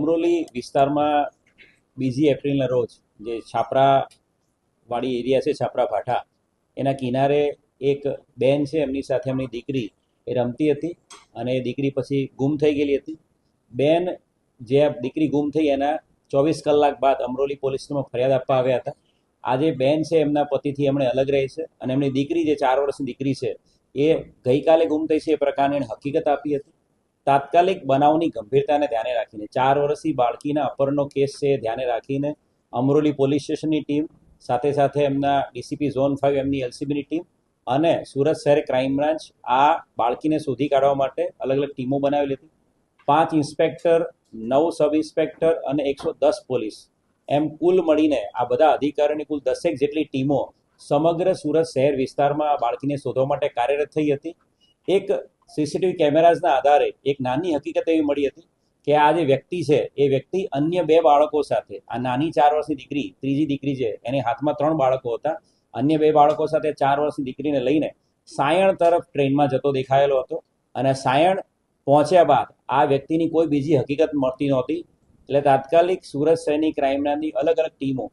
અમરોલી વિસ્તારમાં 2 એપ્રિલના રોજ જે છાપરાવાળી એરિયા છે, છાપરા ભાઠા, એના કિનારે એક બેન છે, એમની સાથે એમની દીકરી એ રમતી હતી અને એ દીકરી પછી ગુમ થઈ ગયેલી હતી. બેન જે દીકરી ગુમ થઈ એના 24 કલાક બાદ અમરોલી પોલીસ સ્ટેશનમાં ફરિયાદ આપવા આવ્યા હતા. આજે બેન છે એમના પતિથી એમણે અલગ રહે છે અને એમની દીકરી જે 4 વર્ષની દીકરી છે એ ગઈકાલે ગુમ થઈ છે એ પ્રકારની હકીકત આપી હતી. તાત્કાલિક બનાવની ગંભીરતાને ધ્યાને રાખીને 4 વર્ષની બાળકીના અપહરણનો કેસ છે ધ્યાને રાખીને અમરોલી પોલીસ સ્ટેશનની ટીમ સાથે સાથે એમના ડીસીપી ઝોન 5 એમની એલસીબીની ટીમ અને સુરત શહેર ક્રાઇમ બ્રાન્ચ આ બાળકીને શોધી કાઢવા માટે અલગ અલગ ટીમો બનાવેલી હતી. 5 ઇન્સ્પેક્ટર, 9 સબ ઇન્સ્પેક્ટર અને 110 પોલીસ એમ કુલ મળીને આ બધા અધિકારીઓની કુલ 10 જેટલી ટીમો સમગ્ર સુરત શહેર વિસ્તારમાં આ બાળકીને શોધવા માટે કાર્યરત થઈ હતી. એક સીસીટીવી કેમેરાઝના આધારે એક નાની હકીકત એવી મળી હતી કે આ જે વ્યક્તિ છે એ વ્યક્તિ અન્ય 2 બાળકો સાથે, આ નાની 4 વર્ષની દીકરી, ત્રીજી દીકરી છે, એની હાથમાં 3 બાળકો હતા, અન્ય 2 બાળકો સાથે 4 વર્ષની દીકરીને લઈને સાયણ તરફ ટ્રેનમાં જતો દેખાયેલો હતો અને સાયણ પહોંચ્યા બાદ આ વ્યક્તિની કોઈ બીજી હકીકત મળતી નહોતી. એટલે તાત્કાલિક સુરત શહેરની ક્રાઇમ બ્રાન્ચની અલગ અલગ ટીમો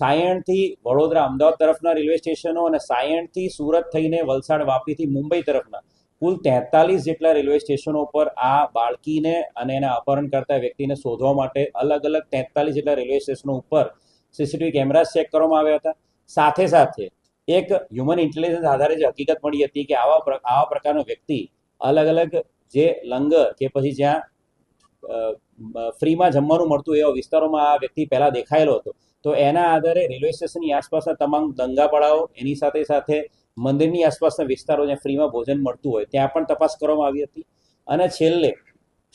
સાયણથી વડોદરા, અમદાવાદ તરફના રેલવે સ્ટેશનો અને સાયણથી સુરત થઈને વલસાડ, વાપીથી મુંબઈ તરફના કુલ 43 જેટલા રેલવે સ્ટેશનો પર આ બાળકીને અને એના અપહરણ કરતા વ્યક્તિને શોધવા માટે અલગ અલગ 43 જેટલા રેલવે સ્ટેશનો ઉપર સીસીટીવી કેમેરા ચેક કરવામાં આવ્યા હતા. સાથે સાથે એક હ્યુમન ઇન્ટેલિજન્સ આધારે જે હકીકત મળી હતી કે આવા પ્રકારનો વ્યક્તિ અલગ અલગ જે લંગર કે પછી જ્યાં ફ્રીમાં જમવાનું મળતું એવા વિસ્તારોમાં આ વ્યક્તિ પહેલા દેખાયેલો હતો. તો એના આધારે રેલવે સ્ટેશનની આસપાસના તમામ દંગાપડાઓ, એની સાથે સાથે મંદિરની આસપાસના વિસ્તારો જ્યાં ફ્રીમાં ભોજન મળતું હોય ત્યાં પણ તપાસ કરવામાં આવી હતી. અને છેલ્લે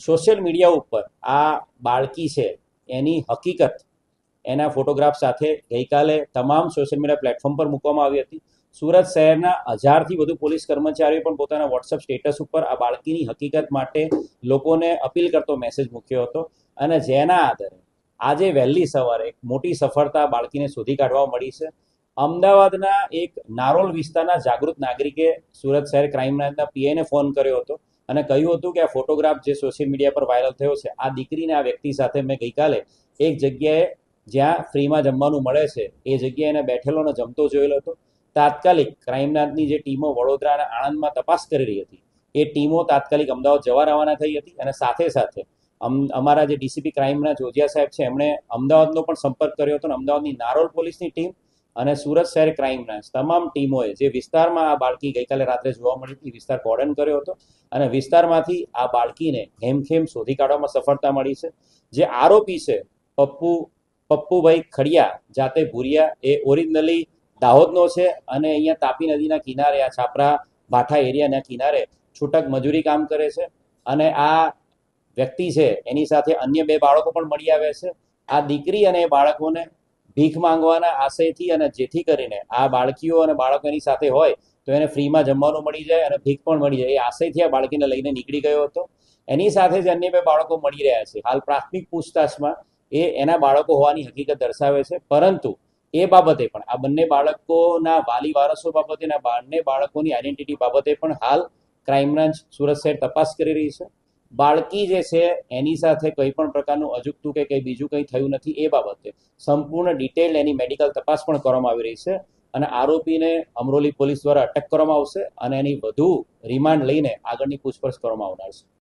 સોશિયલ મીડિયા ઉપર આ બાળકી છે એની હકીકત એના ફોટોગ્રાફ સાથે ગઈકાલે તમામ સોશિયલ મીડિયા પ્લેટફોર્મ પર મૂકવામાં આવી હતી. સુરત શહેરના 1000થી વધુ પોલીસ કર્મચારીઓ પણ પોતાના વોટ્સઅપ સ્ટેટસ ઉપર આ બાળકીની હકીકત માટે લોકોને અપીલ કરતો મેસેજ મૂક્યો હતો અને જેના આધારે આજે વહેલી સવારે એક મોટી સફળતા બાળકીને શોધી કાઢવા મળી છે. અમદાવાદના એક નારોલ વિસ્તારના જાગૃત નાગરિકે સુરત શહેર ક્રાઇમ બ્રાન્ચના પીઆઈને ફોન કર્યો હતો અને કહ્યું હતું કે આ ફોટોગ્રાફ જે સોશિયલ મીડિયા પર વાયરલ થયો છે, આ દીકરીને આ વ્યક્તિ સાથે મેં ગઈકાલે એક જગ્યાએ જ્યાં ફ્રીમાં જમવાનું મળે છે એ જગ્યાએ એને બેઠેલો અને જમતો જોયેલો હતો. તાત્કાલિક ક્રાઇમ બ્રાન્ચની જે ટીમો વડોદરા અને આણંદમાં તપાસ કરી રહી હતી એ ટીમો તાત્કાલિક અમદાવાદ જવા રવાના થઈ હતી અને સાથે સાથે અમારા જે ડીસીપી ક્રાઇમ બ્રાન્ચ ઓઝિયા સાહેબ છે એમણે અમદાવાદનો પણ સંપર્ક કર્યો હતો અને અમદાવાદની નારોલ પોલીસની ટીમ અને સુરત શહેર ક્રાઇમ બ્રાન્ચ તમામ ટીમોએ જે વિસ્તારમાં આ બાળકી ગઈકાલે રાત્રે જોવા મળી હતી વિસ્તાર કોર્ડન કર્યો હતો અને વિસ્તારમાંથી આ બાળકીને હેમખેમ શોધી કાઢવામાં સફળતા મળી છે. જે આરોપી છે પપ્પુભાઈ ખડિયા જાતે ભુરિયા, એ ઓરિજિનલી દાહોદનો છે અને અહીંયા તાપી નદીના કિનારે આ છાપરા ભાઠા એરિયાના કિનારે છૂટક મજૂરી કામ કરે છે અને આ વ્યક્તિ છે એની સાથે અન્ય 2 બાળકો પણ મળી આવ્યા છે. આ દીકરી અને એ બાળકોને ભીખ માંગવાના આશયથી અને જેથી કરીને આ બાળકીઓ અને બાળકો એની સાથે હોય તો એને ફ્રીમાં જમવાનું મળી જાય અને ભીખ પણ મળી જાય એ આશયથી આ બાળકીને લઈને નીકળી ગયો હતો. એની સાથે જ અન્ય 2 બાળકો મળી રહ્યા છે. હાલ પ્રાથમિક પૂછતાછમાં એ એના બાળકો હોવાની હકીકત દર્શાવે છે, પરંતુ એ બાબતે પણ આ બંને બાળકોના વાલી વારસો બાબતે અને બંને બાળકોની આઈડેન્ટિટી બાબતે પણ હાલ ક્રાઇમ બ્રાન્ચ સુરત શહેર તપાસ કરી રહી છે. બાળકી જે છે એની સાથે કોઈ પણ પ્રકારનું અજુગતું કે કંઈ બીજું કંઈ થયું નથી એ બાબતે સંપૂર્ણ ડિટેલ એની મેડિકલ તપાસ પણ કરવામાં આવી રહી છે અને આરોપીને અમરોલી પોલીસ દ્વારા અટક કરવામાં આવશે અને એની વધુ રિમાન્ડ લઈને આગળની પૂછપરછ કરવામાં આવનાર છે.